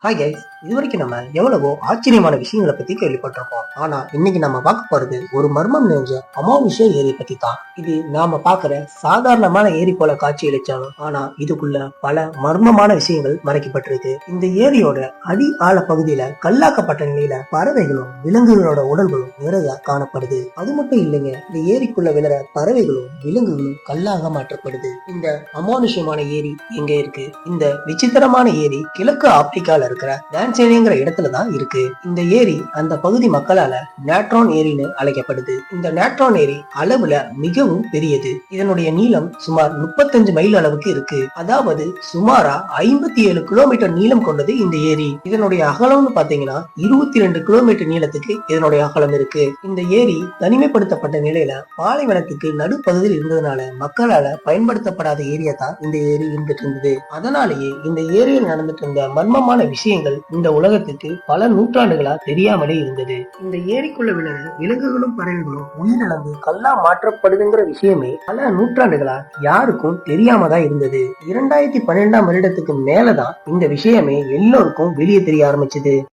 Hi guys, இது வரைக்கும் நம்ம எவ்வளவோ ஆச்சரியமான விஷயங்களை பத்தி கேள்விப்பட்டிருப்போம். ஆனா இன்னைக்கு நம்ம பார்க்க போறது ஒரு மர்மம் நிறைஞ்ச அமானுஷ்ய ஏரி பத்தி தான். இது நாம பாக்குற சாதாரணமான ஏரி போல காட்சி அளிச்சாலும் ஆனா இதுக்குள்ள பல மர்மமான விஷயங்கள் மறைக்கப்பட்டிருக்கு. இந்த ஏரியோட அடி ஆழ பகுதியில கல்லாக்கப்பட்ட நிலையில பறவைகளும் விலங்குகளோட உடல்களும் நிறைய காணப்படுது. அது மட்டும் இல்லைங்க, இந்த ஏரிக்குள்ள விழுற பறவைகளும் விலங்குகளும் கல்லாக மாற்றப்படுது. இந்த அமானுஷ்யமான ஏரி எங்க இருக்கு? இந்த விசித்திரமான ஏரி கிழக்கு ஆப்பிரிக்கால இருக்கிற டான்சேனிங்கிற இடத்துலதான் இருக்கு. இந்த ஏரி அந்த பகுதி மக்களால நேட்ரான் ஏரின்னு அழைக்கப்படுது. இந்த நேட்ரான் ஏரி அளவுல மிகவும் பெரியது. இதனுடைய நீளம் சுமார் 35 மைல் அளவுக்கு இருக்கு. அதாவது சுமாரா 57 கிலோமீட்டர் நீளம் கொண்டது இந்த ஏரி. இதனுடைய அகலம்னு பாத்தீங்கன்னா 22 கிலோமீட்டர் நீளத்துக்கு இதனுடைய அகலம் இருக்கு. இந்த ஏரி தனிமைப்படுத்தப்பட்ட நிலையில பாலைவனத்துக்கு நடுப்பகுதியில் இருந்ததுனால மக்களால பயன்படுத்தப்படாத ஏரியா தான் இந்த ஏரி இருந்துட்டு இருந்தது. அதனாலேயே இந்த ஏரியில் நடந்துட்டு இருந்த மர்மமான விஷயங்கள் இந்த உலகத்துக்கு பல நூற்றாண்டுகளா தெரியாமலே இருந்தது. இந்த ஏரிக்குள்ள விழுற விலங்குகளும் பறவைகளும் உயிரிழந்து கல்லா மாற்றப்படுதுங்கிற விஷயமே பல நூற்றாண்டுகளா யாருக்கும் தெரியாம தான் இருந்தது. 2012ஆம் வருடத்துக்கு மேலதான் இந்த விஷயமே எல்லோருக்கும் வெளியே தெரிய ஆரம்பிச்சது.